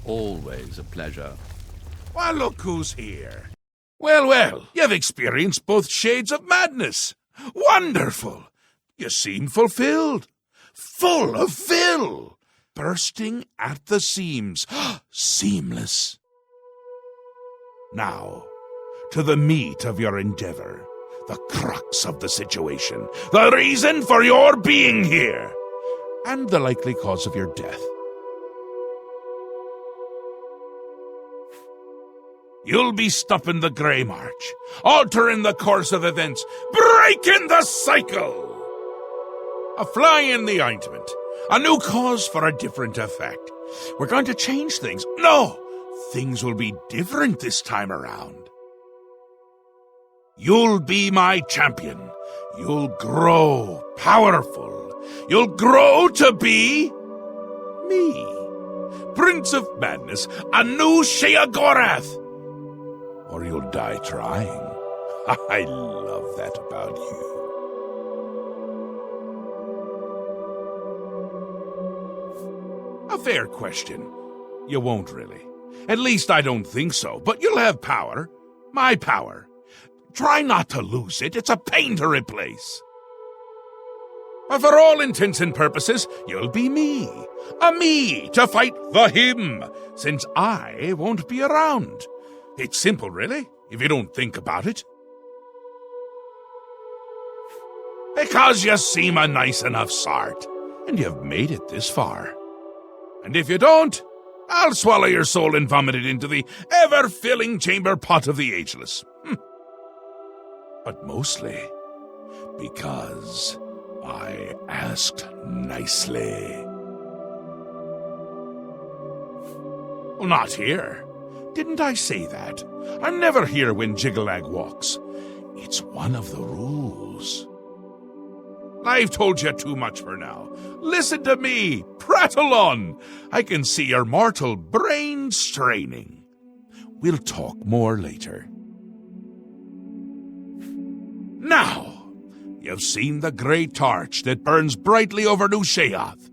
Always a pleasure. Well, look who's here. Well, you've experienced both shades of madness. Wonderful! You seem fulfilled. Full of fill. Bursting at the seams. Seamless. Now, to the meat of your endeavor. The crux of the situation. The reason for your being here. And the likely cause of your death. You'll be stopping the Grey March, altering the course of events, breaking the cycle! A fly in the ointment, a new cause for a different effect. We're going to change things. No, things will be different this time around. You'll be my champion. You'll grow powerful. You'll grow to be me. Prince of Madness, a new Sheogorath. Or you'll die trying. I love that about you. A fair question. You won't really. At least I don't think so. But you'll have power. My power. Try not to lose it. It's a pain to replace. But for all intents and purposes, you'll be me. A me to fight the him, since I won't be around. It's simple, really, if you don't think about it. Because you seem a nice enough sort, and you've made it this far. And if you don't, I'll swallow your soul and vomit it into the ever-filling chamber pot of the ageless. But mostly because I asked nicely. Well, not here. Didn't I say that? I'm never here when Jiggalag walks. It's one of the rules. I've told you too much for now. Listen to me. Prattle on. I can see your mortal brain straining. We'll talk more later. Now, you've seen the great torch that burns brightly over New Sheogorath.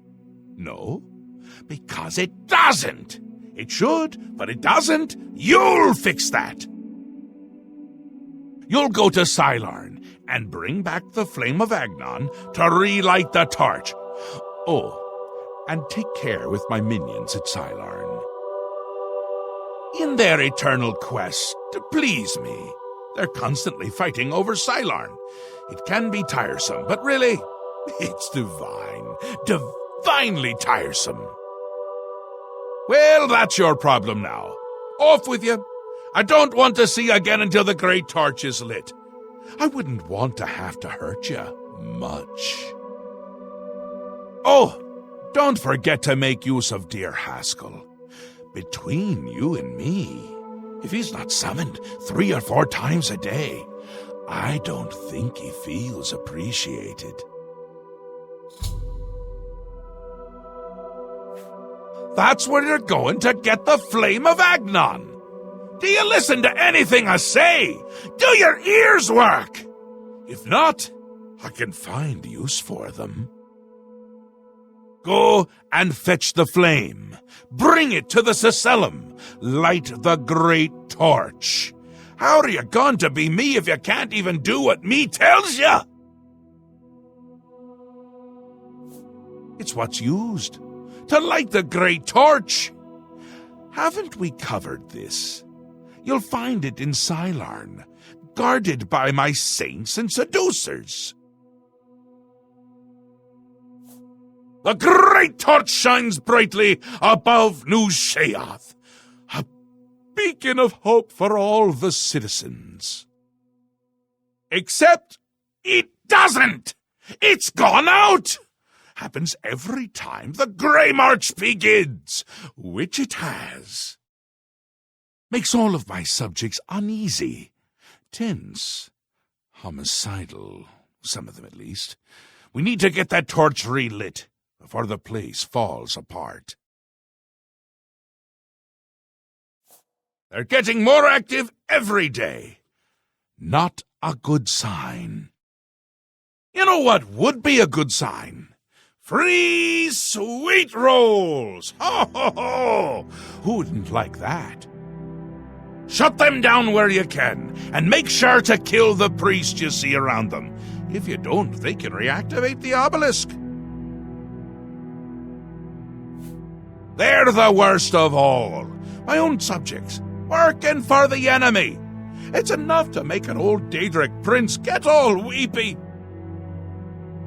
No, because it doesn't. It should, but it doesn't. You'll fix that. You'll go to Cylarne and bring back the flame of Agnon to relight the torch. Oh, and take care with my minions at Cylarne. In their eternal quest to please me, they're constantly fighting over Cylarne. It can be tiresome, but really, it's divine. Divinely tiresome. Well, that's your problem now. Off with you. I don't want to see you again until the great torch is lit. I wouldn't want to have to hurt you much. Oh, don't forget to make use of dear Haskell. Between you and me, if he's not summoned 3 or 4 times a day, I don't think he feels appreciated. That's where you're going to get the flame of Agnon. Do you listen to anything I say? Do your ears work? If not, I can find use for them. Go and fetch the flame. Bring it to the Cecellum. Light the great torch. How are you going to be me if you can't even do what me tells you? It's what's used to light the great torch. Haven't we covered this? You'll find it in Cylarne, guarded by my saints and seducers. The great torch shines brightly above New Sheogorath, a beacon of hope for all the citizens. Except it doesn't! It's gone out! Happens every time the Grey March begins, which it has. Makes all of my subjects uneasy, tense, homicidal, some of them at least. We need to get that torch relit before the place falls apart. They're getting more active every day. Not a good sign. You know what would be a good sign? Free sweet rolls! Ho, ho, ho! Who wouldn't like that? Shut them down where you can, and make sure to kill the priest you see around them. If you don't, they can reactivate the obelisk. They're the worst of all. My own subjects, working for the enemy. It's enough to make an old Daedric prince get all weepy.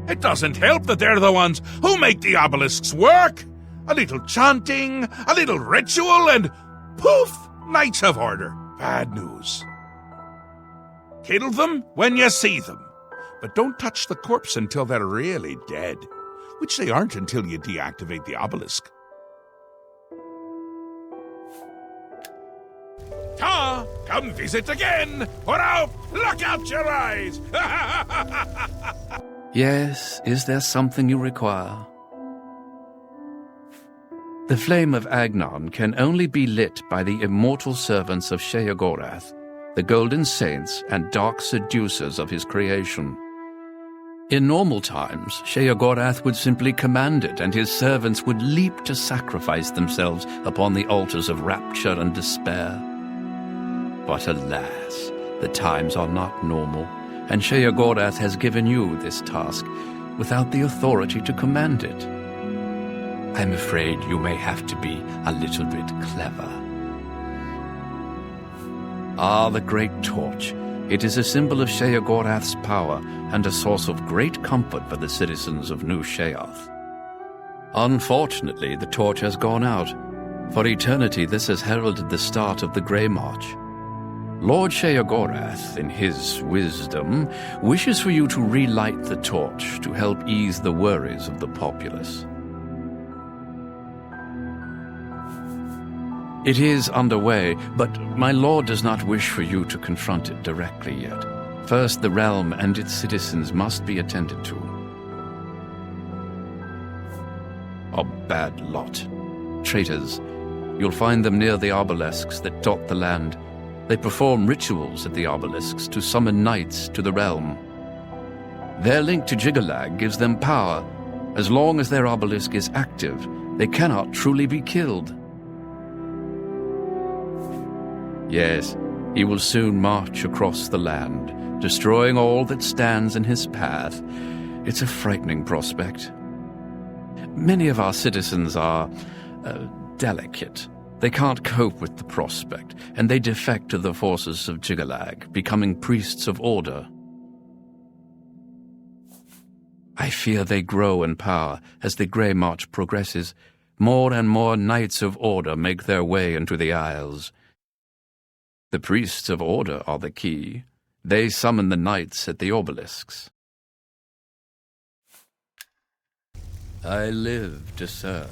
It doesn't help that they're the ones who make the obelisks work. A little chanting, a little ritual, and poof, Knights of Order. Bad news. Kill them when you see them, but don't touch the corpse until they're really dead, which they aren't until you deactivate the obelisk. Ta! Come visit again, or I'll pluck out your eyes! Yes, is there something you require? The flame of Agnon can only be lit by the immortal servants of Sheogorath, the golden saints and dark seducers of his creation. In normal times, Sheogorath would simply command it, and his servants would leap to sacrifice themselves upon the altars of rapture and despair. But alas, the times are not normal, and Sheogorath has given you this task without the authority to command it. I'm afraid you may have to be a little bit clever. Ah, the Great Torch. It is a symbol of Sheogorath's power and a source of great comfort for the citizens of New Sheoth. Unfortunately, the torch has gone out. For eternity, this has heralded the start of the Grey March. Lord Sheogorath, in his wisdom, wishes for you to relight the torch to help ease the worries of the populace. It is underway, but my lord does not wish for you to confront it directly yet. First, the realm and its citizens must be attended to. A bad lot. Traitors. You'll find them near the obelisks that dot the land. They perform rituals at the obelisks to summon knights to the realm. Their link to Jigalag gives them power. As long as their obelisk is active, they cannot truly be killed. Yes, he will soon march across the land, destroying all that stands in his path. It's a frightening prospect. Many of our citizens are delicate. They can't cope with the prospect, and they defect to the forces of Jigalag, becoming priests of order. I fear they grow in power as the Grey March progresses. More and more Knights of Order make their way into the Isles. The priests of order are the key. They summon the knights at the obelisks. I live to serve.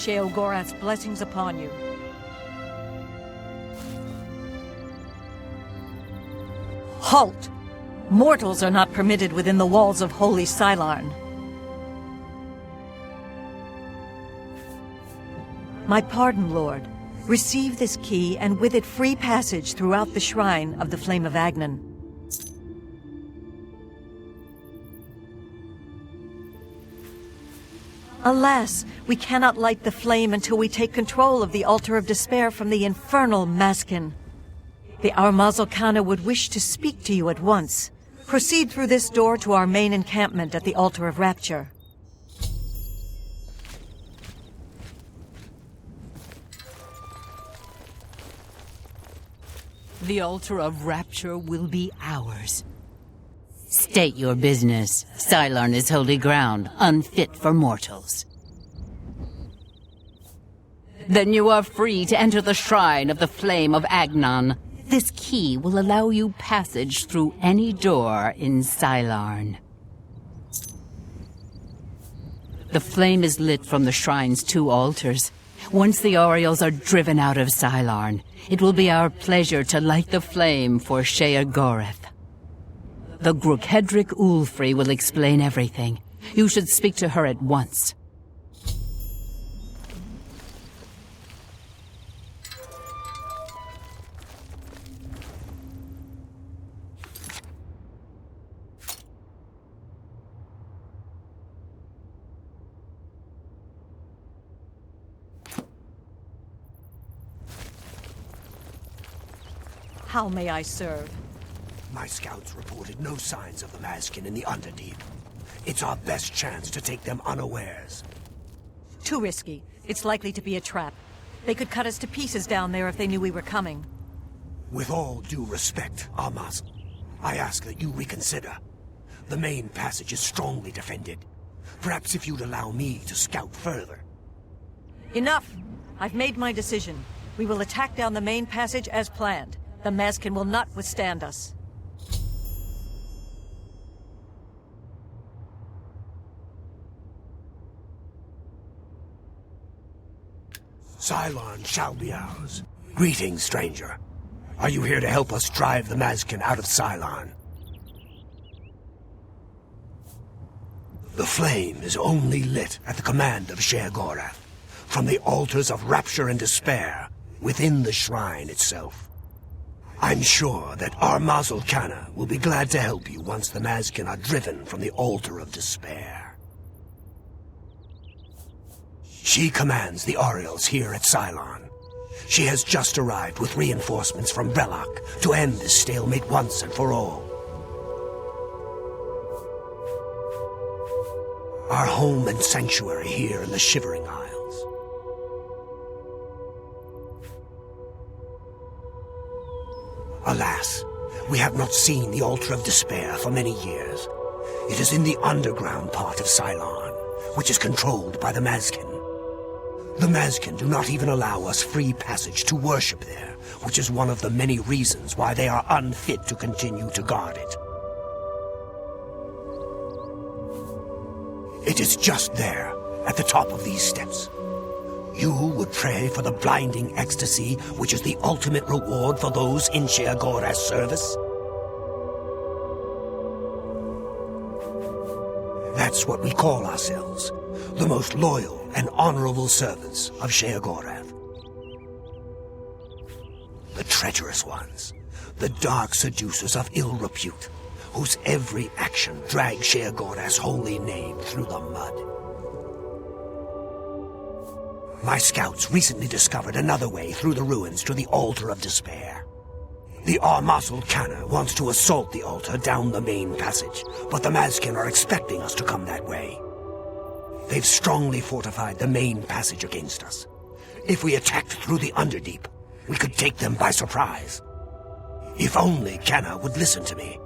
Sheogorath's blessings upon you. Halt! Mortals are not permitted within the walls of holy Cylarne. My pardon, Lord. Receive this key, and with it free passage throughout the shrine of the Flame of Agnon. Alas, we cannot light the flame until we take control of the Altar of Despair from the infernal Maskin. The Armazal-Kana would wish to speak to you at once. Proceed through this door to our main encampment at the Altar of Rapture. The Altar of Rapture will be ours. State your business. Cylarne is holy ground, unfit for mortals. Then you are free to enter the shrine of the Flame of Agnon. This key will allow you passage through any door in Cylarne. The flame is lit from the shrine's 2 altars. Once the Orioles are driven out of Cylarne, it will be our pleasure to light the flame for Sheogorath. The Gruchedric Ulfri will explain everything. You should speak to her at once. How may I serve? My scouts reported no signs of the Maskin in the Underdeep. It's our best chance to take them unawares. Too risky. It's likely to be a trap. They could cut us to pieces down there if they knew we were coming. With all due respect, Armaz, I ask that you reconsider. The main passage is strongly defended. Perhaps if you'd allow me to scout further. Enough! I've made my decision. We will attack down the main passage as planned. The Maskin will not withstand us. Cylarne shall be ours. Greetings, stranger. Are you here to help us drive the Maskin out of Cylarne? The flame is only lit at the command of Sheogorath, from the altars of Rapture and Despair, within the shrine itself. I'm sure that Armazal-Kana will be glad to help you once the Maskin are driven from the Altar of Despair. She commands the Orioles here at Cylarne. She has just arrived with reinforcements from Brelok to end this stalemate once and for all. Our home and sanctuary here in the Shivering Isles. Alas, we have not seen the Altar of Despair for many years. It is in the underground part of Cylarne, which is controlled by the Maskin. The Maskin do not even allow us free passage to worship there, which is one of the many reasons why they are unfit to continue to guard it. It is just there, at the top of these steps. You would pray for the blinding ecstasy, which is the ultimate reward for those in Sheogorath's service? That's what we call ourselves, the most loyal and honorable servants of Sheogorath. The treacherous ones, the dark seducers of ill repute, whose every action drags Sheogorath's holy name through the mud. My scouts recently discovered another way through the ruins to the Altar of Despair. The Armazal-Kana wants to assault the altar down the main passage, but the Maskin are expecting us to come that way. They've strongly fortified the main passage against us. If we attacked through the Underdeep, we could take them by surprise. If only Kana would listen to me.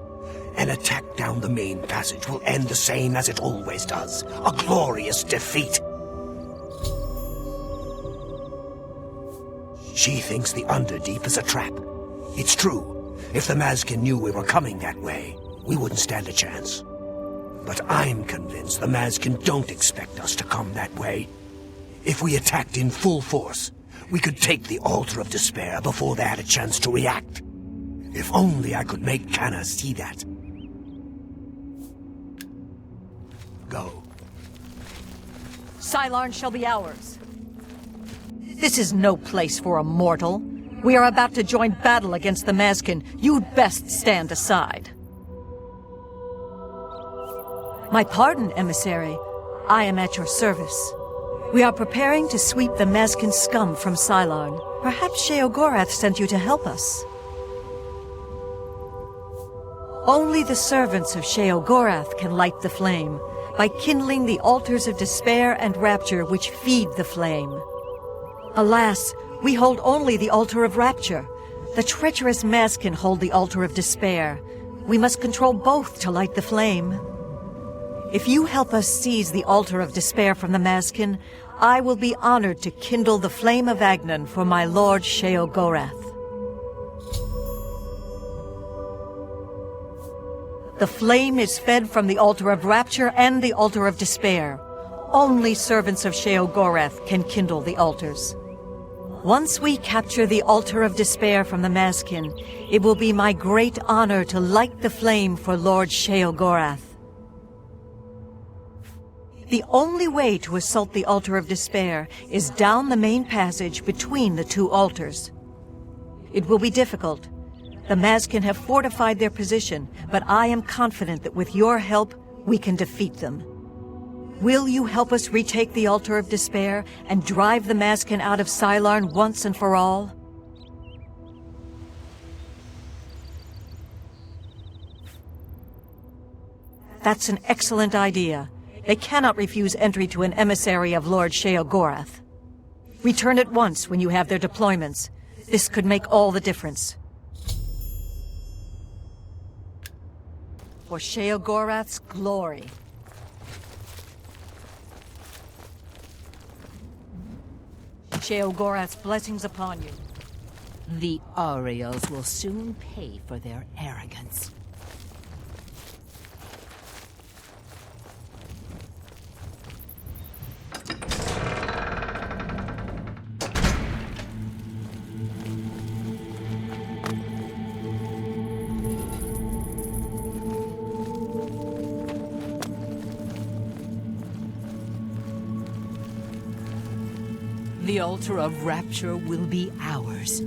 An attack down the main passage will end the same as it always does. A glorious defeat. She thinks the Underdeep is a trap. It's true. If the Maskin knew we were coming that way, we wouldn't stand a chance. But I'm convinced the Maskin don't expect us to come that way. If we attacked in full force, we could take the Altar of Despair before they had a chance to react. If only I could make Canna see that. Go. Cylarne shall be ours. This is no place for a mortal. We are about to join battle against the Mazkin. You'd best stand aside. My pardon, emissary. I am at your service. We are preparing to sweep the Mazkin scum from Cylarne. Perhaps Sheogorath sent you to help us. Only the servants of Sheogorath can light the flame, by kindling the altars of despair and rapture which feed the flame. Alas, we hold only the altar of rapture. The treacherous Mazkin hold the altar of despair. We must control both to light the flame. If you help us seize the altar of despair from the Mazkin, I will be honored to kindle the flame of Agnon for my lord Sheogorath. The flame is fed from the altar of rapture and the altar of despair. Only servants of Sheogorath can kindle the altars. Once we capture the altar of despair from the Mazkin, it will be my great honor to light the flame for Lord Sheogorath. The only way to assault the altar of despair is down the main passage between the two altars. It will be difficult. The Mazkin have fortified their position, but I am confident that with your help, we can defeat them. Will you help us retake the altar of despair and drive the Mazkin out of Cylarne once and for all? That's an excellent idea. They cannot refuse entry to an emissary of Lord Sheogorath. Return at once when you have their deployments. This could make all the difference. For Sheogorath's glory. Sheogorath's blessings upon you. The Aureals will soon pay for their arrogance. The altar of rapture will be ours.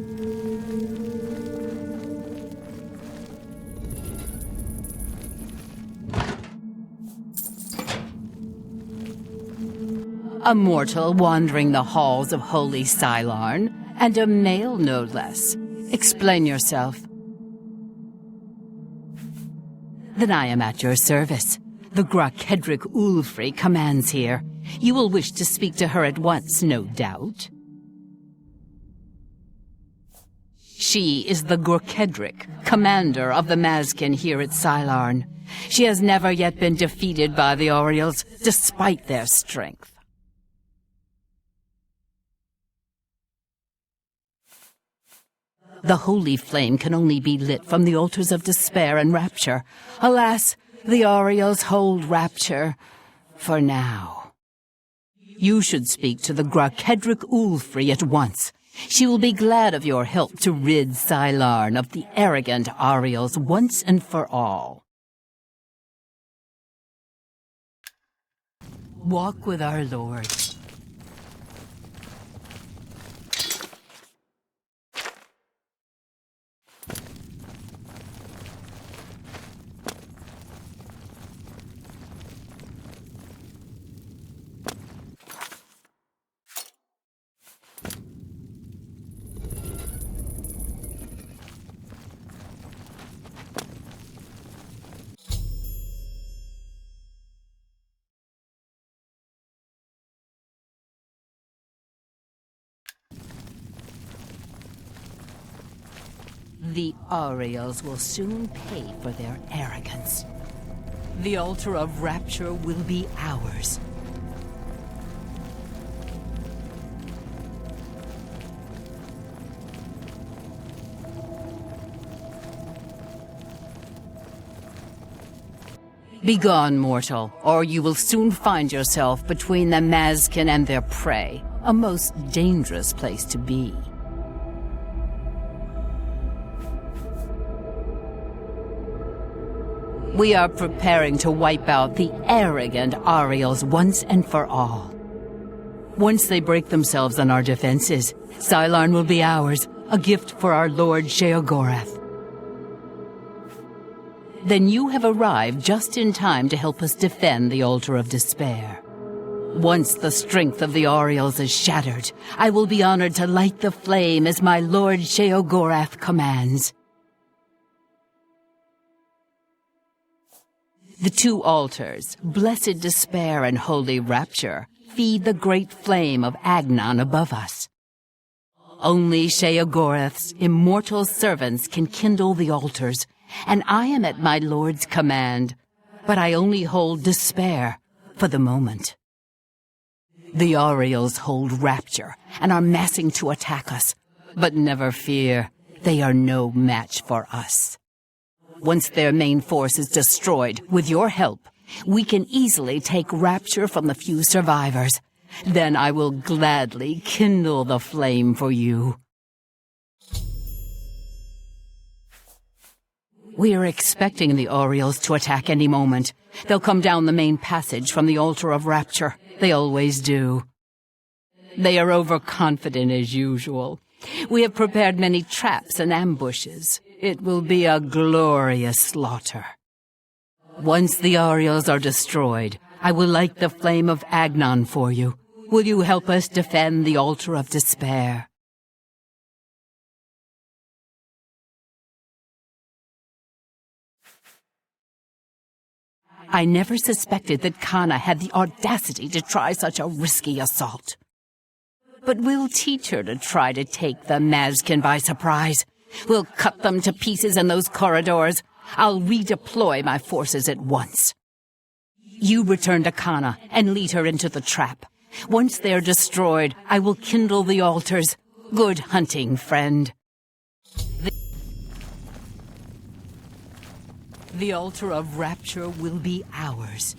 A mortal wandering the halls of holy Cylarne, and a male no less. Explain yourself. Then I am at your service. The Grakedric Ulfri commands here. You will wish to speak to her at once, no doubt. She is the Grakedric, commander of the Mazkin here at Cylarne. She has never yet been defeated by the Aureals, despite their strength. The holy flame can only be lit from the altars of despair and rapture. Alas, the Aureals hold rapture for now. You should speak to the Grakedric Ulfri at once. She will be glad of your help to rid Cylarne of the arrogant Aureals once and for all. Walk with our Lord. The Aureals will soon pay for their arrogance. The altar of rapture will be ours. Begone, mortal, or you will soon find yourself between the Mazkin and their prey. A most dangerous place to be. We are preparing to wipe out the arrogant Ariels once and for all. Once they break themselves on our defenses, Cylarne will be ours, a gift for our Lord Sheogorath. Then you have arrived just in time to help us defend the Altar of Despair. Once the strength of the Ariels is shattered, I will be honored to light the flame as my Lord Sheogorath commands. The two altars, Blessed Despair and Holy Rapture, feed the great flame of Agnon above us. Only Sheogorath's immortal servants can kindle the altars, and I am at my Lord's command, but I only hold Despair for the moment. The Ariels hold Rapture and are massing to attack us, but never fear, they are no match for us. Once their main force is destroyed, with your help, we can easily take Rapture from the few survivors. Then I will gladly kindle the flame for you. We are expecting the Ariels to attack any moment. They'll come down the main passage from the Altar of Rapture. They always do. They are overconfident as usual. We have prepared many traps and ambushes. It will be a glorious slaughter. Once the Ariels are destroyed, I will light the flame of Agnon for you. Will you help us defend the Altar of Despair? I never suspected that Kana had the audacity to try such a risky assault. But we'll teach her to try to take the Mazkin by surprise. We'll cut them to pieces in those corridors. I'll redeploy my forces at once. You return to Kana and lead her into the trap. Once they're destroyed, I will kindle the altars. Good hunting, friend. The Altar of Rapture will be ours.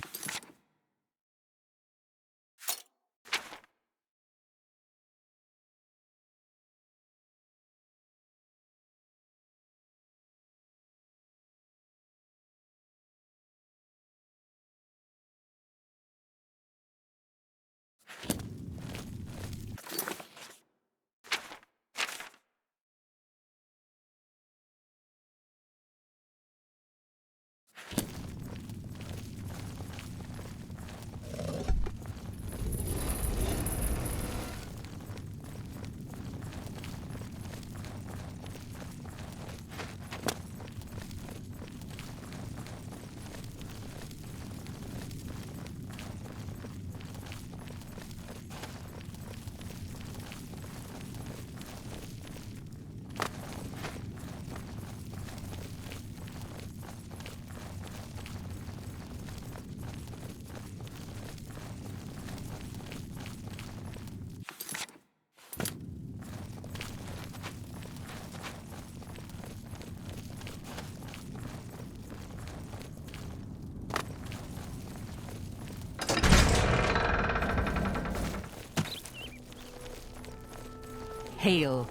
Hail.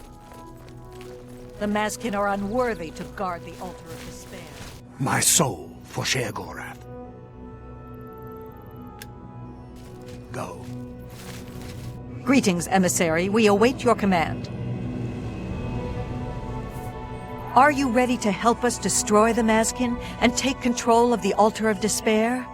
The Mazkin are unworthy to guard the Altar of Despair. My soul for Sheogorath. Go. Greetings, emissary. We await your command. Are you ready to help us destroy the Mazkin and take control of the Altar of Despair?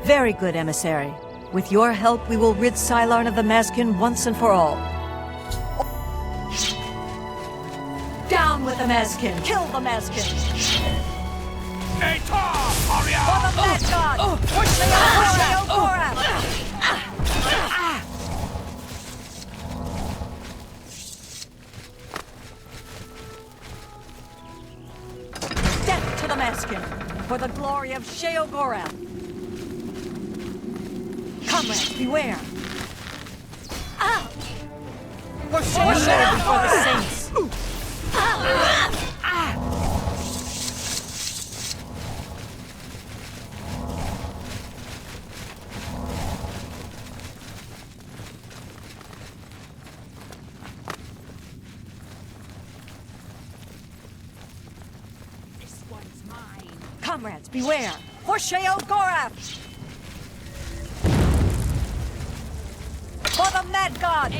Very good, emissary. With your help, we will rid Cylarne of the Mazkin once and for all. Down with the Mazkin! Kill the Mazkin! Eta! Aria! For the Mad God! Push the Sheogorath! Death to the Mazkin! For the glory of Sheogorath! Comrades, beware! For Sheogorath before the saints! Comrades, beware! For Sheogorath! For the Mad God!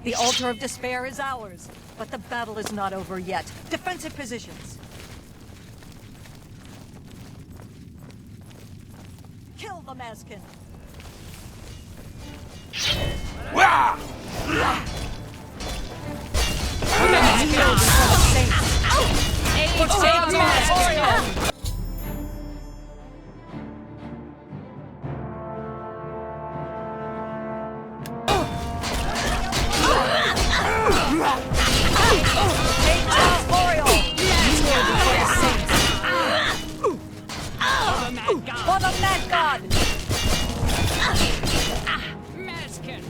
The Altar of Despair is ours, but the battle is not over yet. Defensive positions. Kill the Maskin. Wah! For the Mad God! Maskin!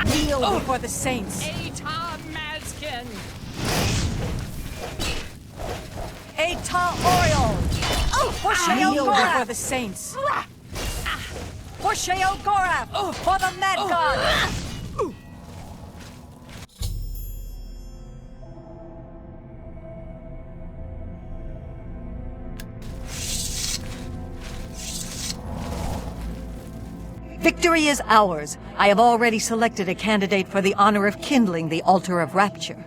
Kneel before the saints. Eta Oriole! For Sheogorath! For the saints! For Sheogorath! For the Mad God! Victory is ours. I have already selected a candidate for the honor of kindling the Altar of Rapture.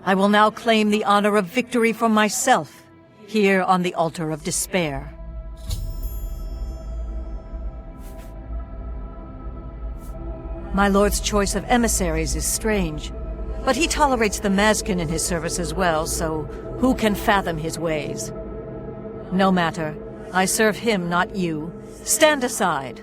I will now claim the honor of victory for myself, here on the Altar of Despair. My lord's choice of emissaries is strange, but he tolerates the Maskin in his service as well, so who can fathom his ways? No matter. I serve him, not you. Stand aside.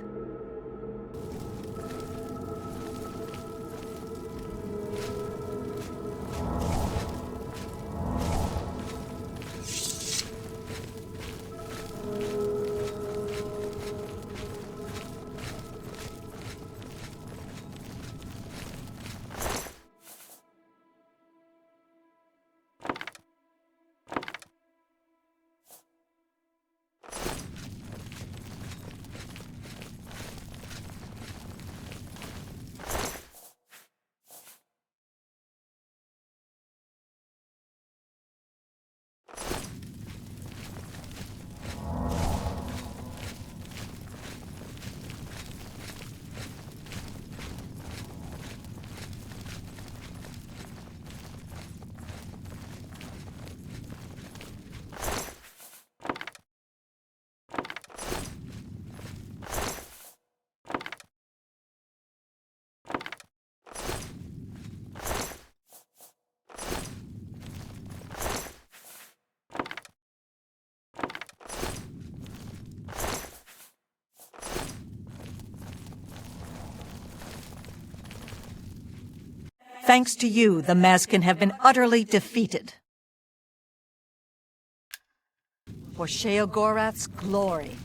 Thanks to you, the Maskin have been utterly defeated. For Sheogorath's glory.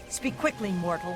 Speak quickly, mortal.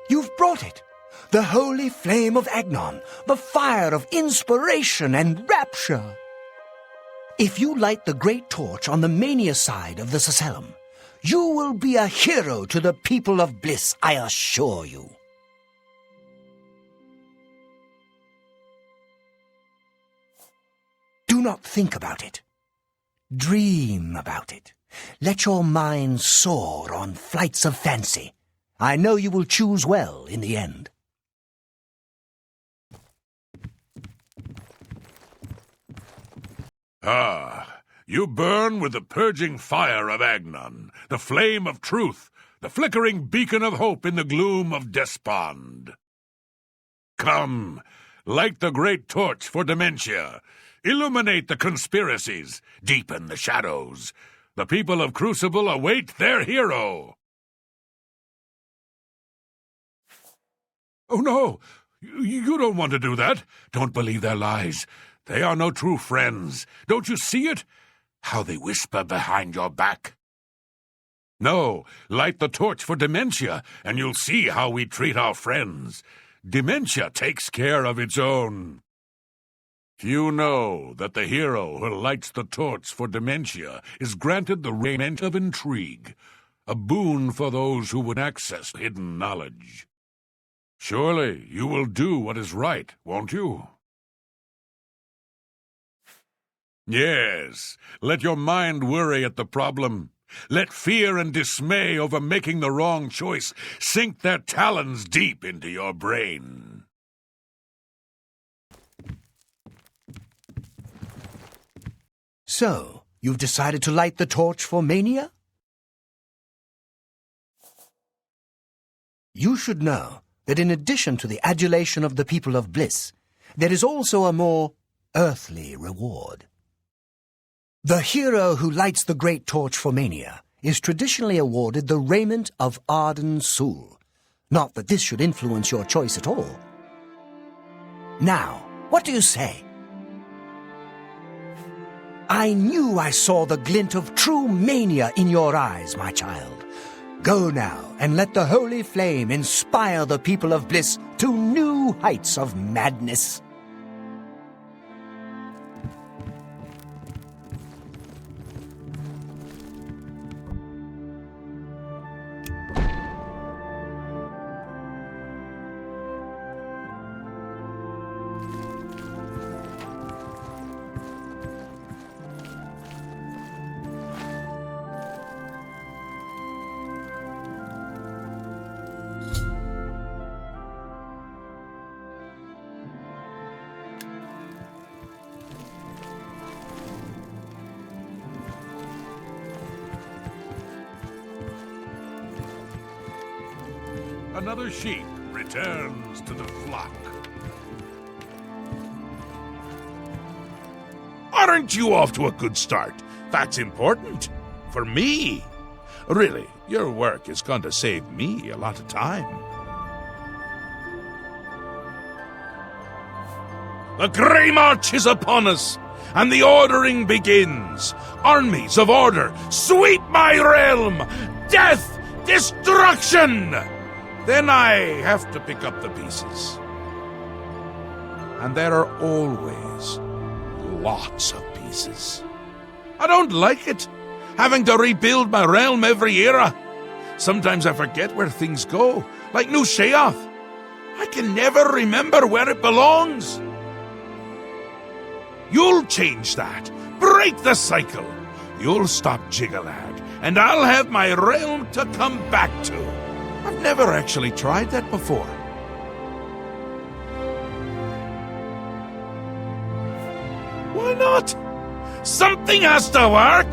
You've brought it! The holy flame of Agnon, the fire of inspiration and rapture! If you light the great torch on the Mania side of the Accession, you will be a hero to the people of Bliss, I assure you. Do not think about it. Dream about it. Let your mind soar on flights of fancy. I know you will choose well in the end. Ah, you burn with the purging fire of Agnon, the flame of truth, the flickering beacon of hope in the gloom of despond. Come, light the great torch for dementia. Illuminate the conspiracies, deepen the shadows. The people of Crucible await their hero. Oh, no! You don't want to do that. Don't believe their lies. They are no true friends. Don't you see it? How they whisper behind your back. No, light the torch for dementia, and you'll see how we treat our friends. Dementia takes care of its own. Few know that the hero who lights the torch for dementia is granted the raiment of intrigue, a boon for those who would access hidden knowledge. Surely you will do what is right, won't you? Yes, let your mind worry at the problem. Let fear and dismay over making the wrong choice sink their talons deep into your brain. So, you've decided to light the torch for Mania? You should know that in addition to the adulation of the people of Bliss, there is also a more earthly reward. The hero who lights the great torch for Mania is traditionally awarded the raiment of Arden Sul. Not that this should influence your choice at all. Now, what do you say? I knew I saw the glint of true mania in your eyes, my child. Go now and let the holy flame inspire the people of Bliss to new heights of madness. Another sheep returns to the flock. Aren't you off to a good start? That's important. For me. Really, your work is going to save me a lot of time. The Grey March is upon us, and the ordering begins. Armies of order, sweep my realm! Death! Destruction! Then I have to pick up the pieces. And there are always lots of pieces. I don't like it, having to rebuild my realm every era. Sometimes I forget where things go, like New Sheogorath. I can never remember where it belongs. You'll change that. Break the cycle. You'll stop Jiggalag, and I'll have my realm to come back to. I've never actually tried that before. Why not? Something has to work.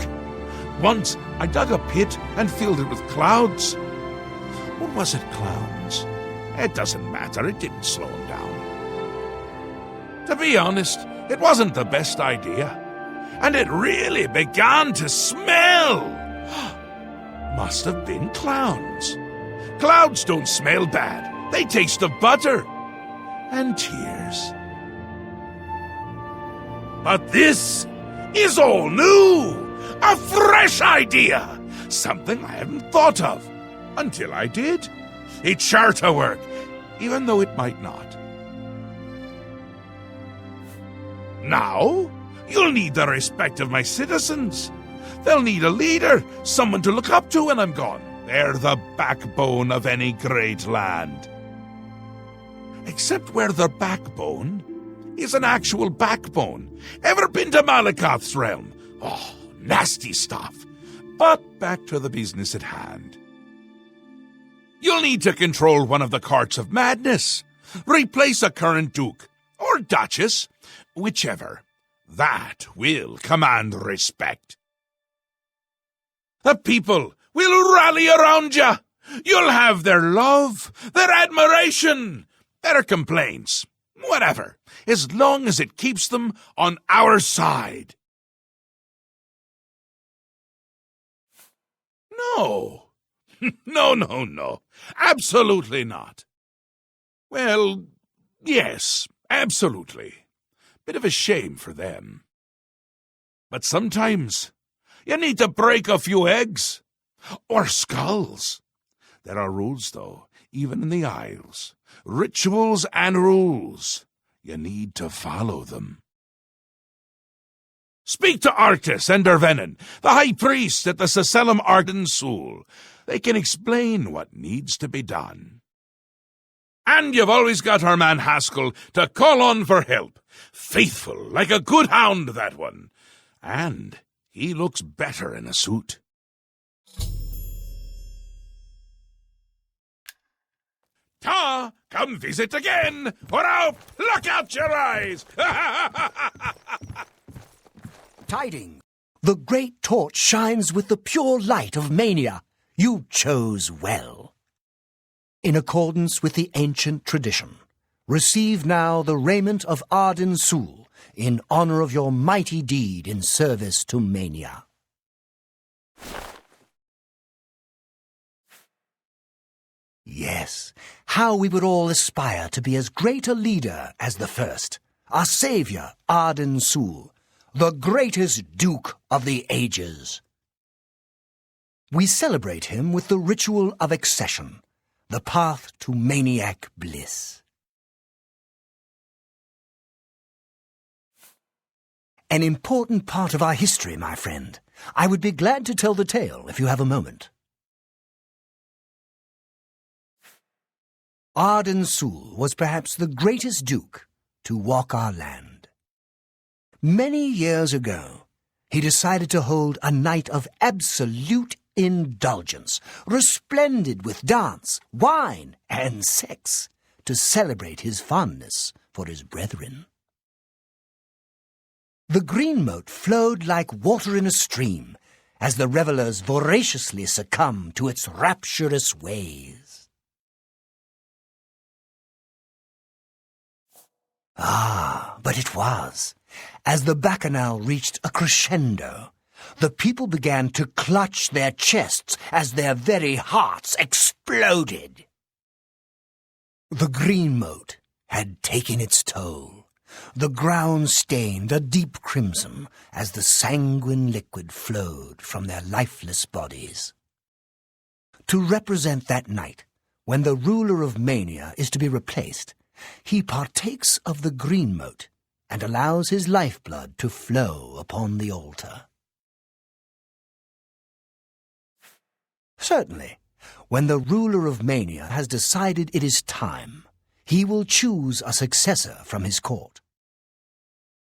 Once I dug a pit and filled it with clouds. Or was it clowns? It doesn't matter. It didn't slow him down. To be honest, it wasn't the best idea. And it really began to smell. Must have been clowns. Clouds don't smell bad. They taste of butter. And tears. But this is all new. A fresh idea. Something I hadn't thought of. Until I did. It's sure to work, even though it might not. Now, you'll need the respect of my citizens. They'll need a leader, someone to look up to when I'm gone. They're the backbone of any great land. Except where the backbone is an actual backbone. Ever been to Malakoth's realm? Oh, nasty stuff. But back to the business at hand. You'll need to control one of the courts of madness. Replace a current duke, or duchess, whichever. That will command respect. The people will rally around you. You'll have their love, their admiration, their complaints, whatever, as long as it keeps them on our side. No. No. Absolutely not. Well, yes, absolutely. Bit of a shame for them. But sometimes you need to break a few eggs. Or skulls. There are rules, though, even in the Isles. Rituals and rules. You need to follow them. Speak to Arctis and Dervenin, the High Priest at the Seselim Arden Sul. They can explain what needs to be done. And you've always got our man Haskell to call on for help. Faithful, like a good hound, that one. And he looks better in a suit. Ta! Come visit again, or I'll pluck out your eyes! Tidings. The great torch shines with the pure light of Mania. You chose well. In accordance with the ancient tradition, receive now the raiment of Arden Sul in honor of your mighty deed in service to Mania. Yes, how we would all aspire to be as great a leader as the first, our savior, Arden Sul, the greatest Duke of the Ages. We celebrate him with the ritual of Accession, the path to maniac bliss. An important part of our history, my friend. I would be glad to tell the tale if you have a moment. Arden Sul was perhaps the greatest duke to walk our land. Many years ago, he decided to hold a night of absolute indulgence, resplendent with dance, wine, and sex, to celebrate his fondness for his brethren. The green moat flowed like water in a stream as the revelers voraciously succumbed to its rapturous ways. Ah, but it was. As the bacchanal reached a crescendo, the people began to clutch their chests as their very hearts exploded. The green moat had taken its toll. The ground stained a deep crimson as the sanguine liquid flowed from their lifeless bodies. To represent that night, when the ruler of Mania is to be replaced, he partakes of the green moat and allows his lifeblood to flow upon the altar. Certainly, when the ruler of Mania has decided it is time, he will choose a successor from his court.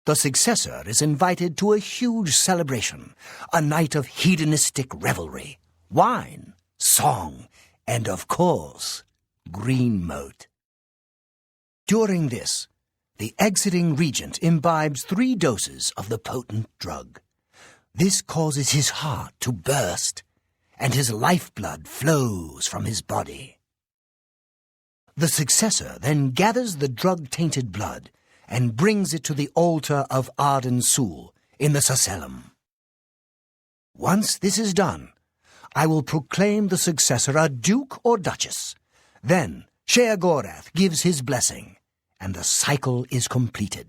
The successor is invited to a huge celebration, a night of hedonistic revelry, wine, song, and, of course, green moat. During this, the exiting regent imbibes 3 doses of the potent drug. This causes his heart to burst, and his lifeblood flows from his body. The successor then gathers the drug-tainted blood and brings it to the altar of Arden Sul in the Sacellum. Once this is done, I will proclaim the successor a duke or duchess. Then Sheogorath gives his blessing, and the cycle is completed.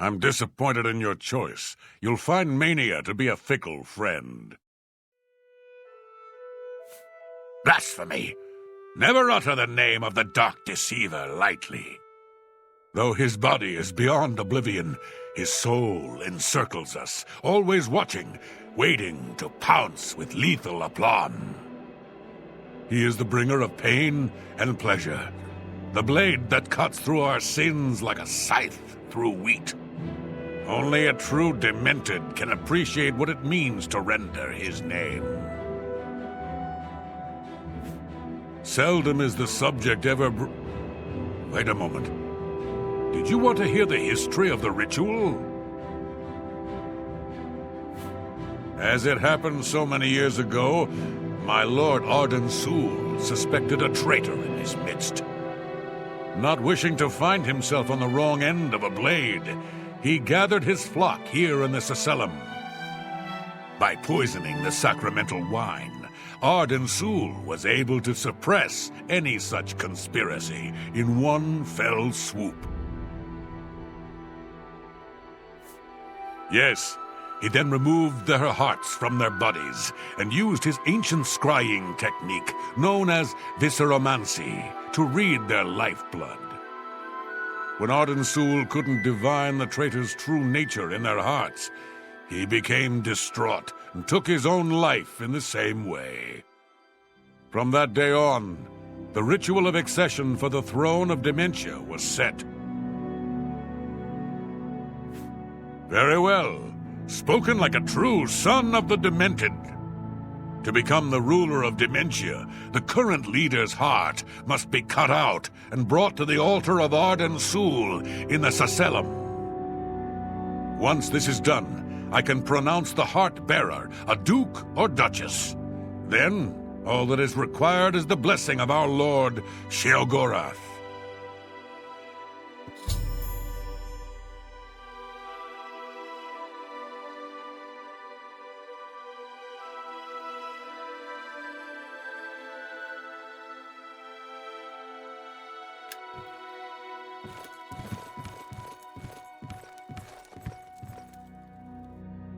I'm disappointed in your choice. You'll find Mania to be a fickle friend. Blasphemy! Never utter the name of the Dark Deceiver lightly. Though his body is beyond Oblivion, his soul encircles us, always watching, waiting to pounce with lethal aplomb. He is the bringer of pain and pleasure, the blade that cuts through our sins like a scythe through wheat. Only a true demented can appreciate what it means to render his name. Seldom is the subject ever Wait a moment. Did you want to hear the history of the ritual? As it happened so many years ago, my lord Arden Sul suspected a traitor in his midst. Not wishing to find himself on the wrong end of a blade, he gathered his flock here in the Sacellum. By poisoning the sacramental wine, Arden Sul was able to suppress any such conspiracy in one fell swoop. Yes, he then removed their hearts from their bodies and used his ancient scrying technique known as visceromancy to read their lifeblood. When Arden Sul couldn't divine the traitors' true nature in their hearts, he became distraught and took his own life in the same way. From that day on, the ritual of accession for the throne of Dementia was set. Very well. Spoken like a true son of the Demented. To become the ruler of Dementia, the current leader's heart must be cut out and brought to the altar of Arden Sul in the Sacellum. Once this is done, I can pronounce the heart-bearer a duke or duchess. Then, all that is required is the blessing of our lord Sheogorath.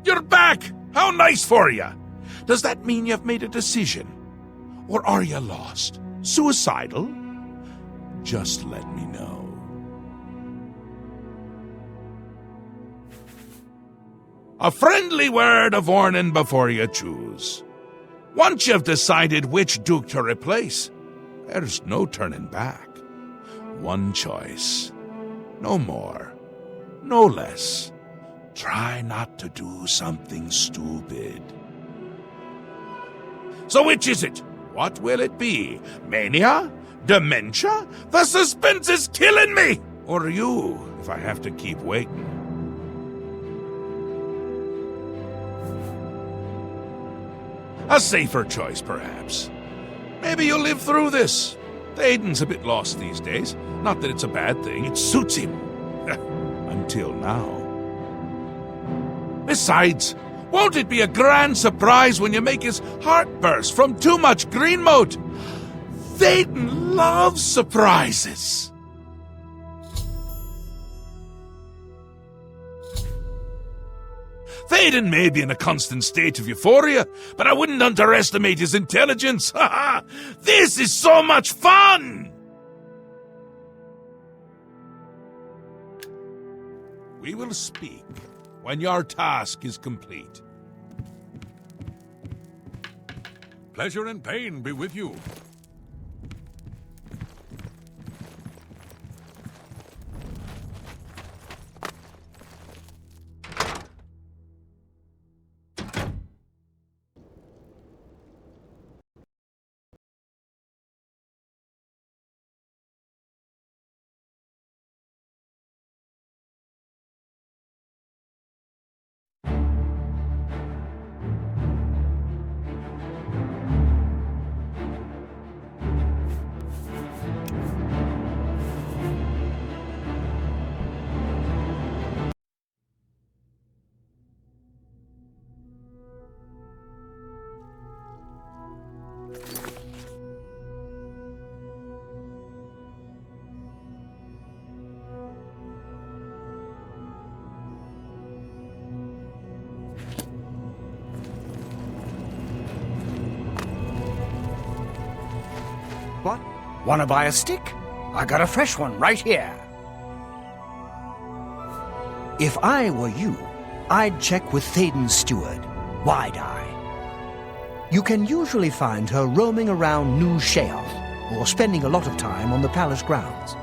You're back! How nice for you! Does that mean you've made a decision? Or are you lost? Suicidal? Just let me know. A friendly word of warning before you choose. Once you've decided which duke to replace, there's no turning back. One choice. No more. No less. Try not to do something stupid. So which is it? What will it be? Mania? Dementia? The suspense is killing me! Or you, if I have to keep waiting. A safer choice, perhaps. Maybe you'll live through this. Thadon's a bit lost these days. Not that it's a bad thing, it suits him. Until now. Besides, won't it be a grand surprise when you make his heart burst from too much green mote? Thadon loves surprises. Thadon may be in a constant state of euphoria, but I wouldn't underestimate his intelligence. Ha ha! This is so much fun! We will speak when your task is complete. Pleasure and pain be with you. What? Wanna buy a stick? I got a fresh one right here. If I were you, I'd check with Thadon's steward, Wide-Eye. You can usually find her roaming around New Sheogorath, or spending a lot of time on the palace grounds.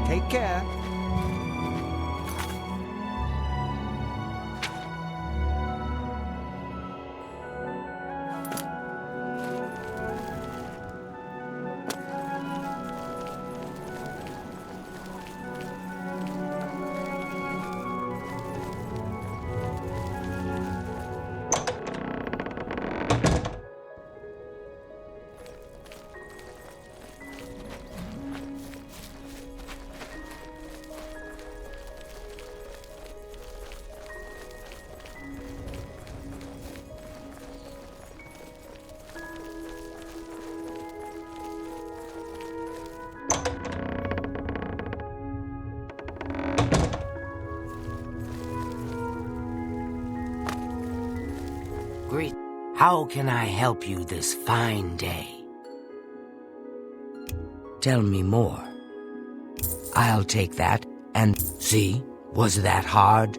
Take care. How can I help you this fine day? Tell me more. I'll take that and see, was that hard?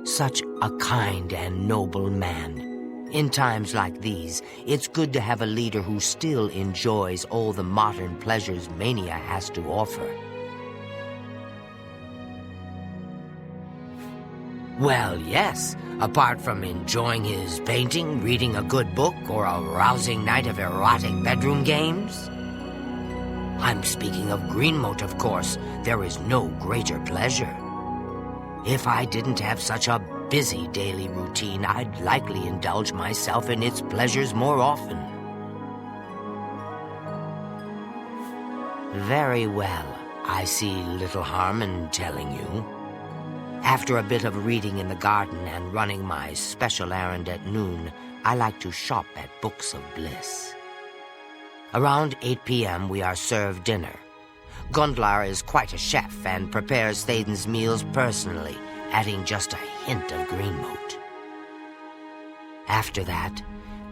Such a kind and noble man. In times like these, it's good to have a leader who still enjoys all the modern pleasures Mania has to offer. Well, yes. Apart from enjoying his painting, reading a good book, or a rousing night of erotic bedroom games? I'm speaking of Greenmote, of course. There is no greater pleasure. If I didn't have such a busy daily routine, I'd likely indulge myself in its pleasures more often. Very well. I see little harm in telling you. After a bit of reading in the garden and running my special errand at noon, I like to shop at Books of Bliss. Around 8 p.m. we are served dinner. Gundlar is quite a chef and prepares Thadon's meals personally, adding just a hint of Greenmote. After that,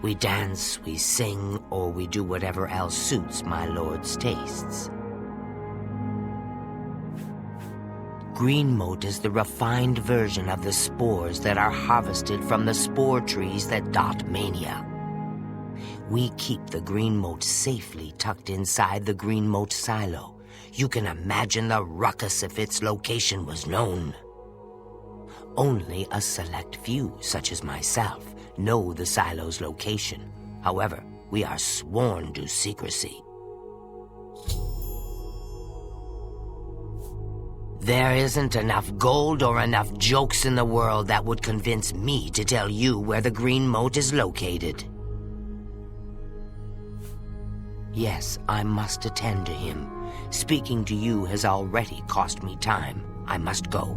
we dance, we sing, or we do whatever else suits my lord's tastes. Greenmote is the refined version of the spores that are harvested from the spore trees that dot Mania. We keep the Greenmote safely tucked inside the Greenmote silo. You can imagine the ruckus if its location was known. Only a select few, such as myself, know the silo's location. However, we are sworn to secrecy. There isn't enough gold or enough jokes in the world that would convince me to tell you where the green moat is located. Yes, I must attend to him. Speaking to you has already cost me time. I must go.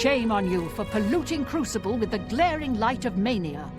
Shame on you for polluting Crucible with the glaring light of Mania.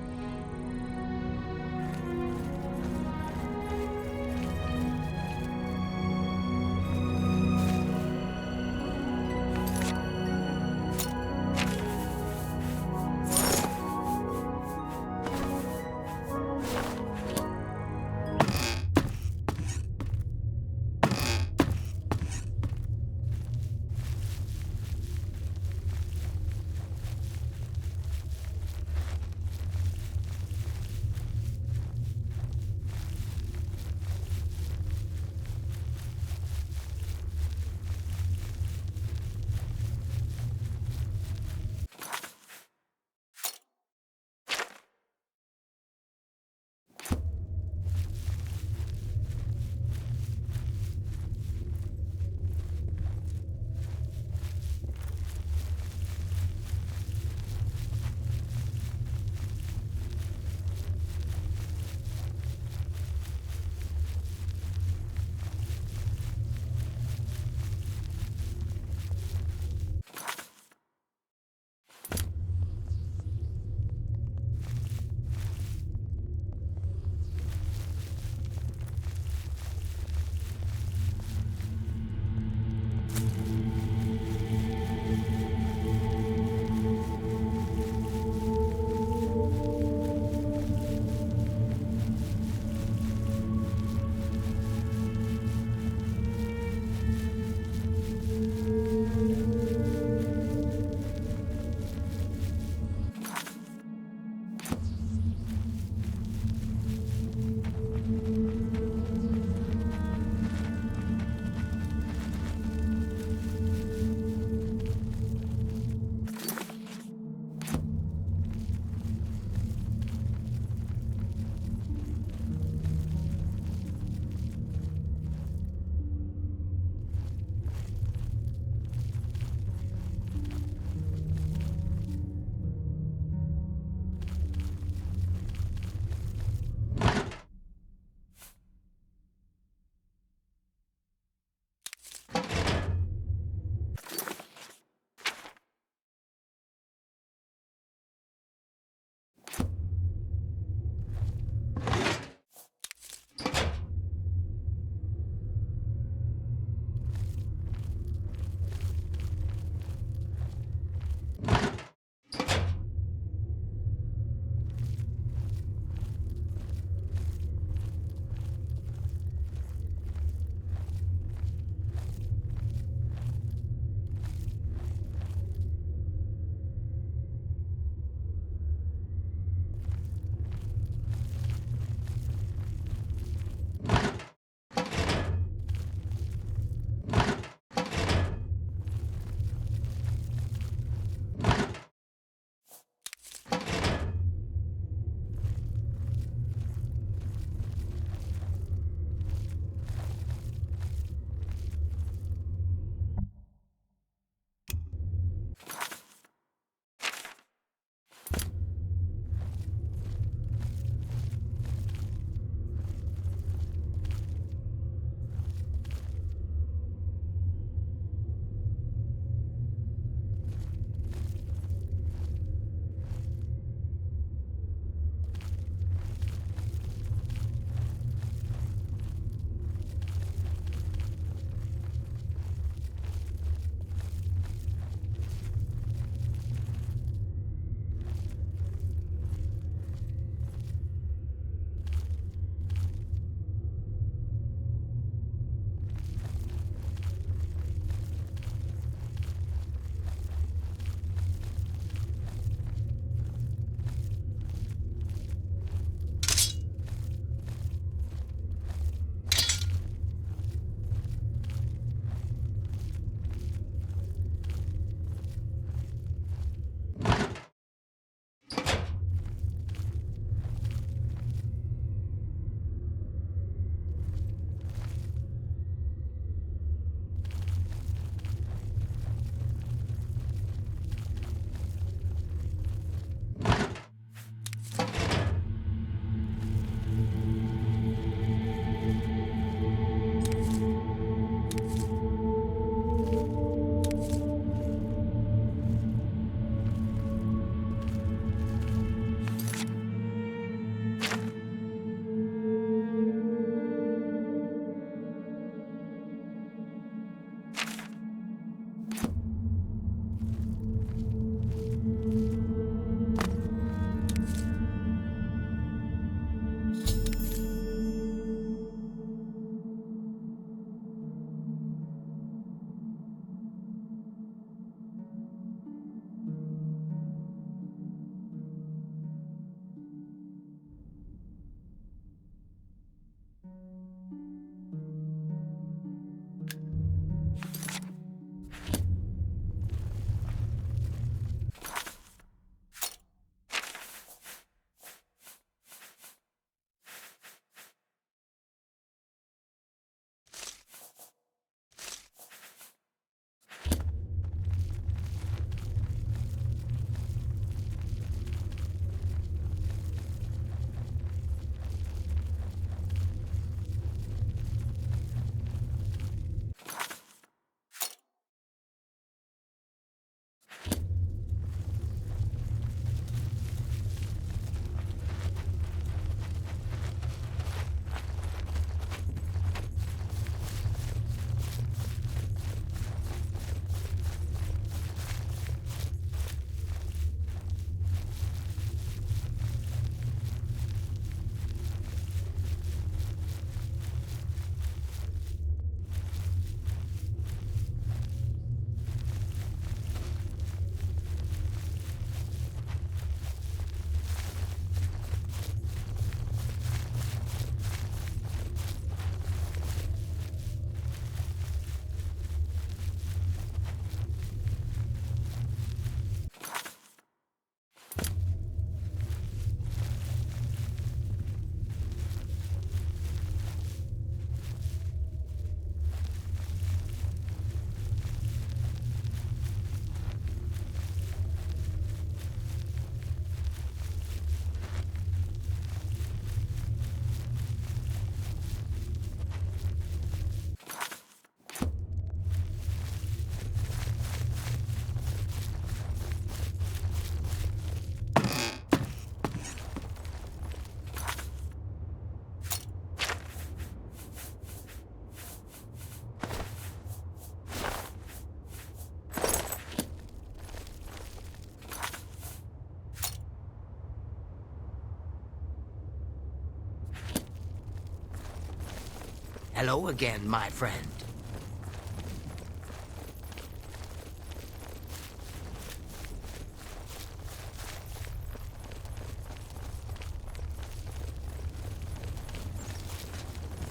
Hello again, my friend.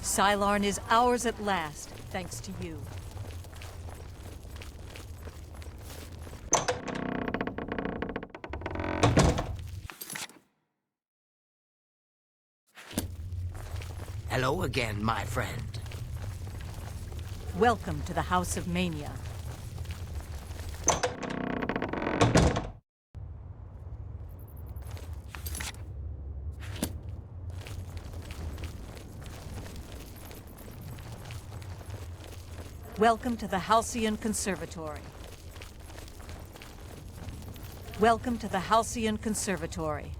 Cylarne is ours at last, thanks to you. Hello again, my friend. Welcome to the House of Mania. Welcome to the Halcyon Conservatory. Welcome to the Halcyon Conservatory.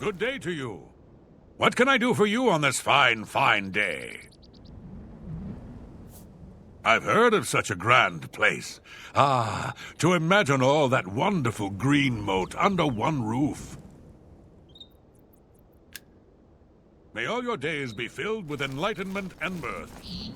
Good day to you. What can I do for you on this fine, fine day? I've heard of such a grand place. Ah, to imagine all that wonderful green moat under one roof. May all your days be filled with enlightenment and mirth.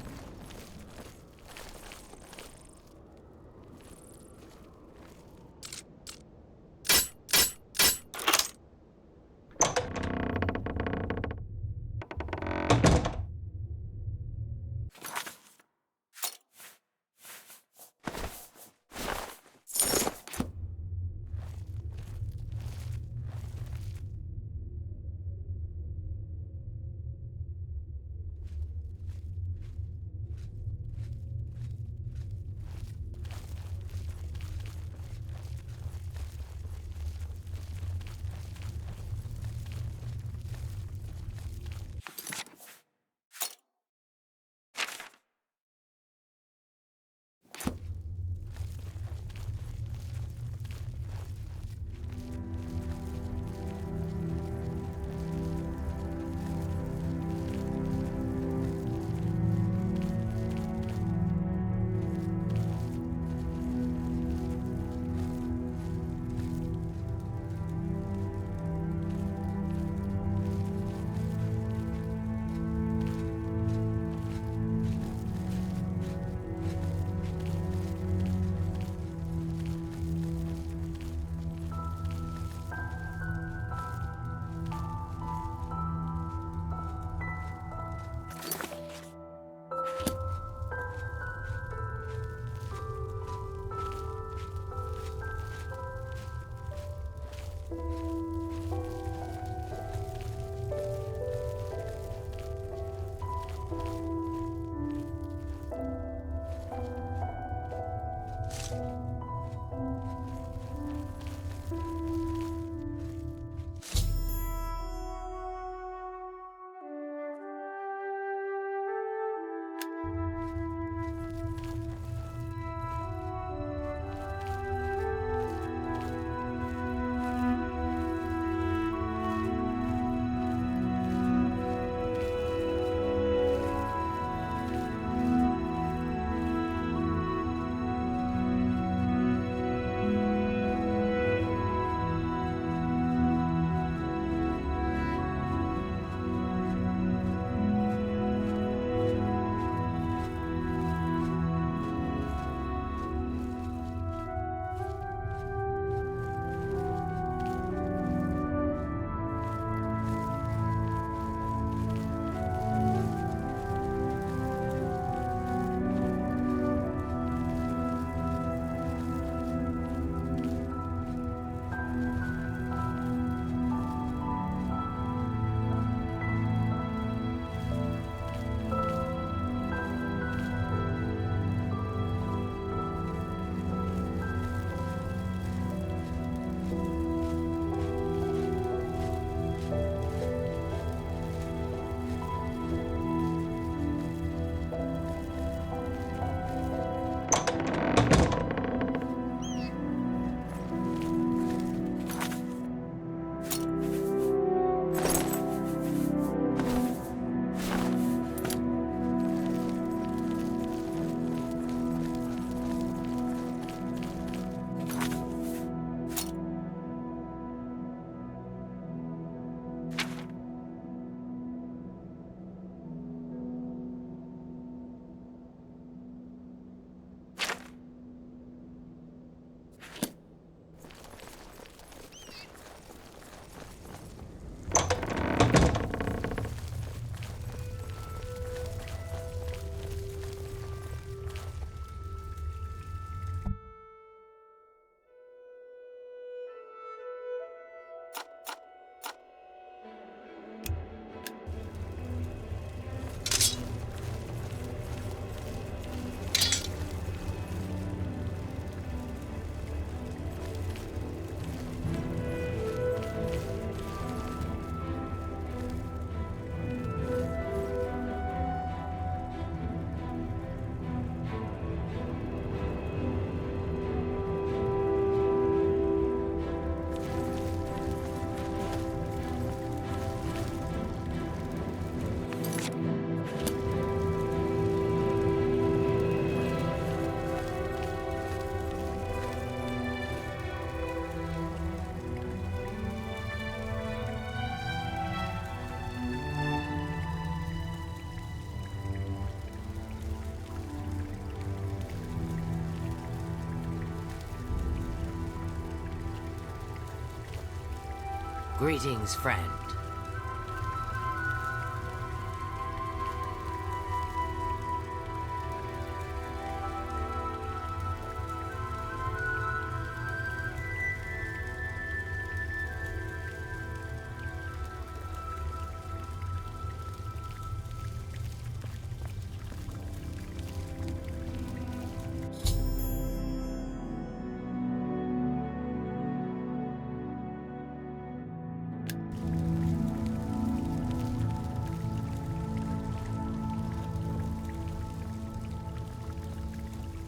Greetings, friend.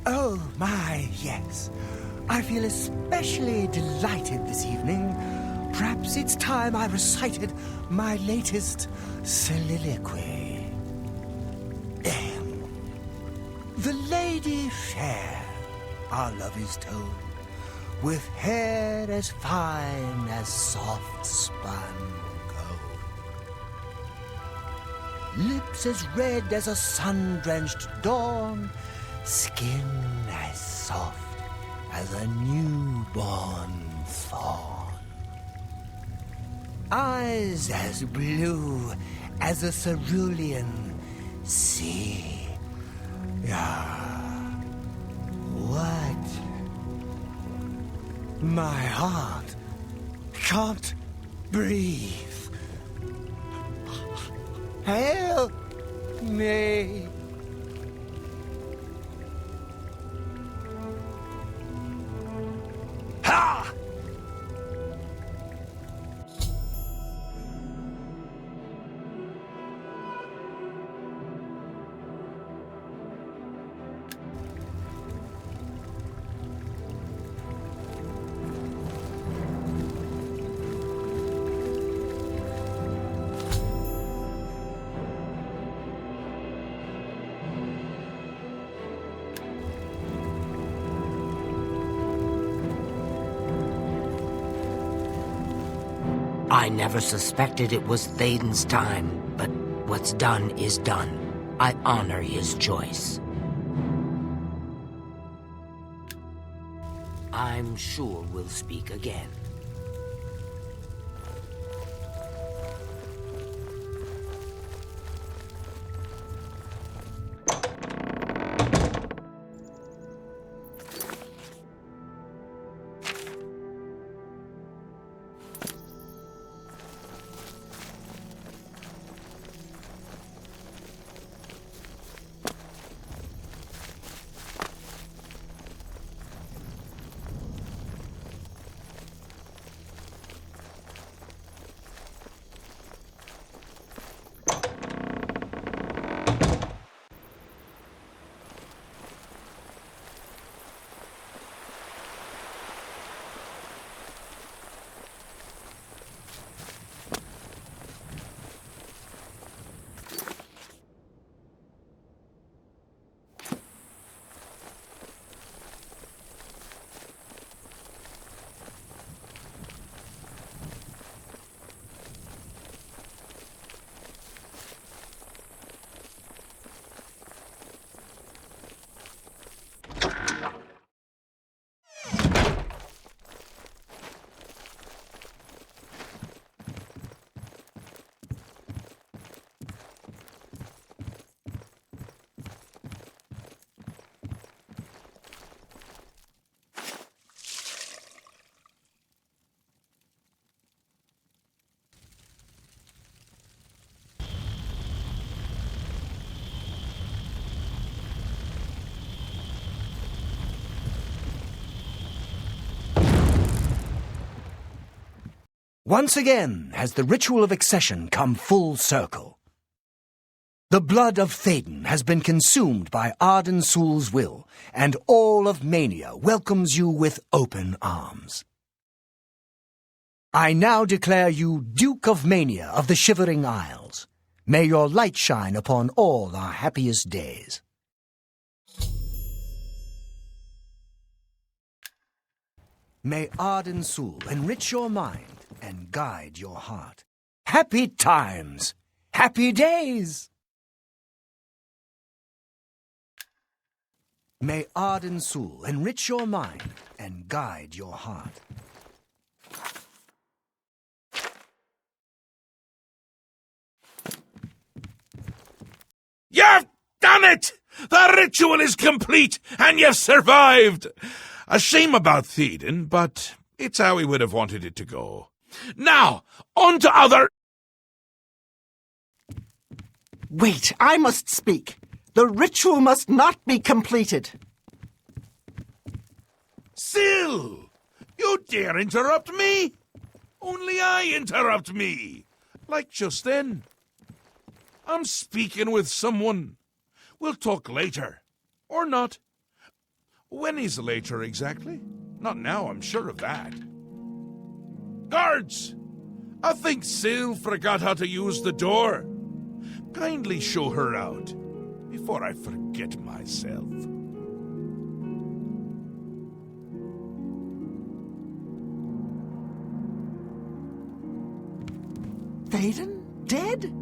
Oh, my, yes. I feel especially delighted this evening. Perhaps it's time I recited my latest soliloquy. The lady fair, our love is told, with hair as fine as soft spun gold, lips as red as a sun-drenched dawn, skin as soft as a newborn fawn, eyes as blue as a cerulean sea. What? My heart can't breathe. Help me. Ha! I never suspected it was Thadon's time, but what's done is done. I honor his choice. I'm sure we'll speak again. Once again has the ritual of accession come full circle. The blood of Thadon has been consumed by Arden Sul's will, and all of Mania welcomes you with open arms. I now declare you Duke of Mania of the Shivering Isles. May your light shine upon all our happiest days. May Arden Sul enrich your mind and guide your heart. Happy times! Happy days! May Arden Sul enrich your mind and guide your heart. You've done it! The ritual is complete, and you've survived! A shame about Thadon, but it's how he would have wanted it to go. Now, on to other... Wait, I must speak. The ritual must not be completed. Syl! You dare interrupt me? Only I interrupt me. Like just then. I'm speaking with someone. We'll talk later. Or not. When is later exactly? Not now, I'm sure of that. Guards! I think Syl forgot how to use the door. Kindly show her out, before I forget myself. Thadon? Dead?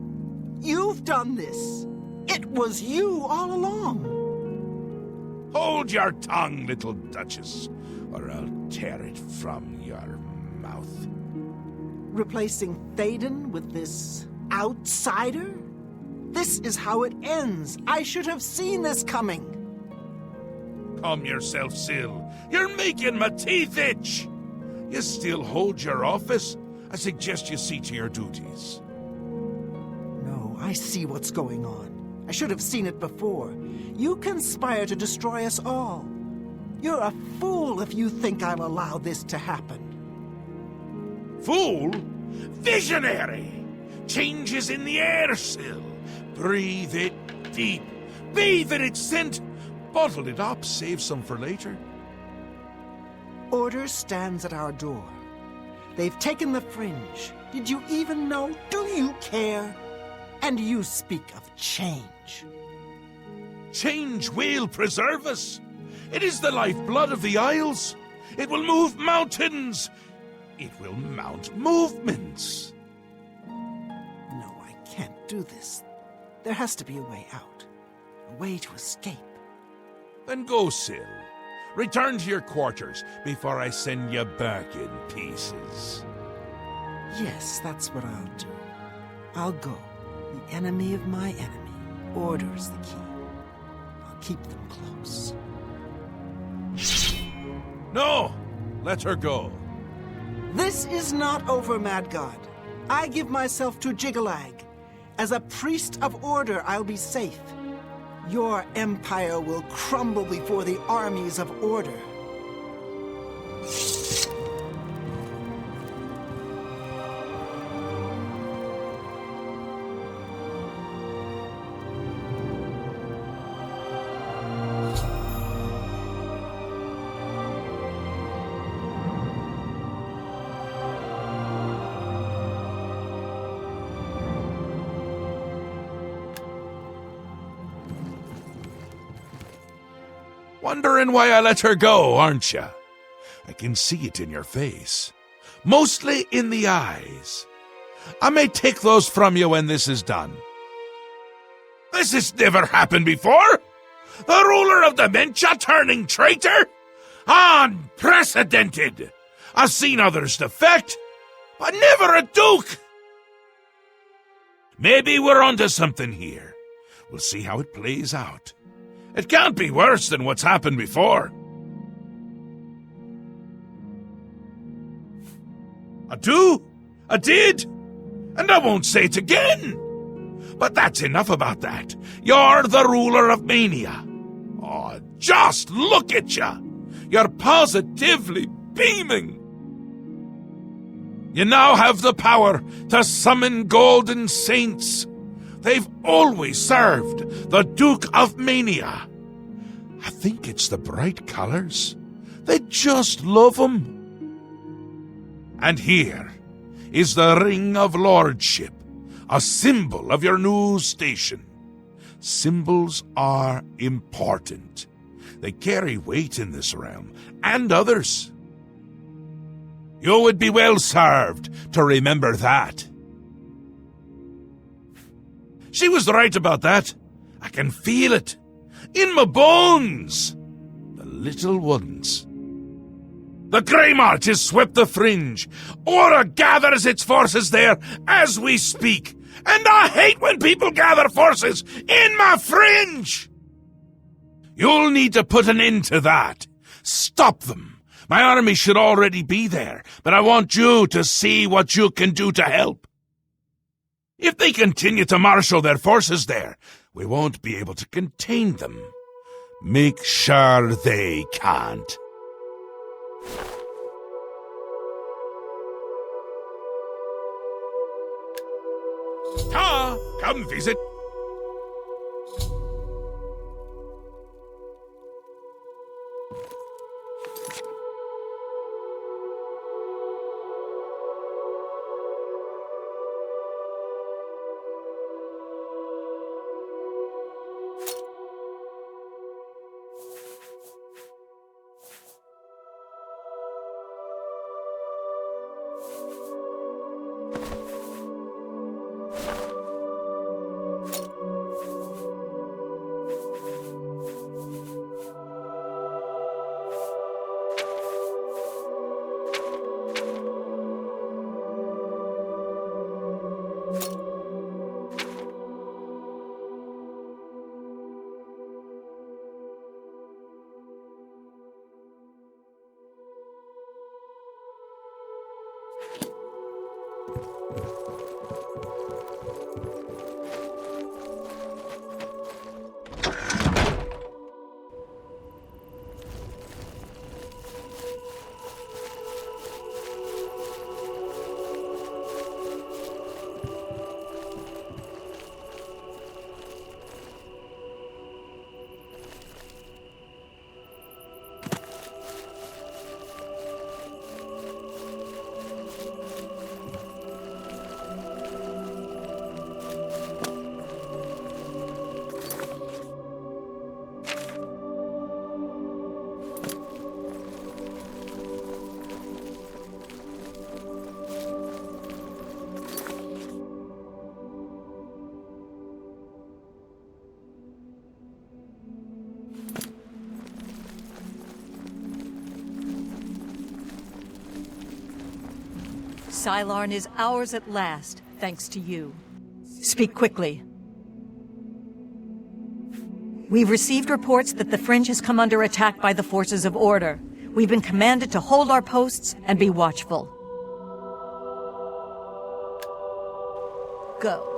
You've done this. It was you all along. Hold your tongue, little Duchess, or I'll tear it from your mouth. Replacing Thadon with this outsider? This is how it ends. I should have seen this coming. Calm yourself, Syl. You're making my teeth itch. You still hold your office? I suggest you see to your duties. No, I see what's going on. I should have seen it before. You conspire to destroy us all. You're a fool if you think I'll allow this to happen. Fool? Visionary! Change is in the air, Syl. Breathe it deep. Bathe in its scent. Bottle it up, save some for later. Order stands at our door. They've taken the fringe. Did you even know? Do you care? And you speak of change. Change will preserve us. It is the lifeblood of the Isles. It will move mountains. It will mount movements. No, I can't do this. There has to be a way out. A way to escape. Then go, Syl. Return to your quarters before I send you back in pieces. Yes, that's what I'll do. I'll go. The enemy of my enemy orders the key. I'll keep them close. No! Let her go. This is not over, Mad God. I give myself to Jiggalag. As a priest of order, I'll be safe. Your empire will crumble before the armies of order. Wondering why I let her go, aren't you? I can see it in your face. Mostly in the eyes. I may take those from you when this is done. This has never happened before! The ruler of dementia turning traitor? Unprecedented! I've seen others defect, but never a duke! Maybe we're onto something here. We'll see how it plays out. It can't be worse than what's happened before. I do, I did, and I won't say it again. But that's enough about that. You're the ruler of Mania. Oh, just look at you. You're positively beaming. You now have the power to summon golden saints. They've always served the Duke of Mania. I think it's the bright colors. They just love him. And here is the Ring of Lordship, a symbol of your new station. Symbols are important. They carry weight in this realm, and others. You would be well served to remember that. She was right about that. I can feel it. In my bones. The little ones. The Grey March has swept the fringe. Aura gathers its forces there as we speak. And I hate when people gather forces in my fringe! You'll need to put an end to that. Stop them. My army should already be there, but I want you to see what you can do to help. If they continue to marshal their forces there, we won't be able to contain them. Make sure they can't. Ta! Come visit. Cylarne is ours at last, thanks to you. Speak quickly. We've received reports that the Fringe has come under attack by the forces of order. We've been commanded to hold our posts and be watchful. Go.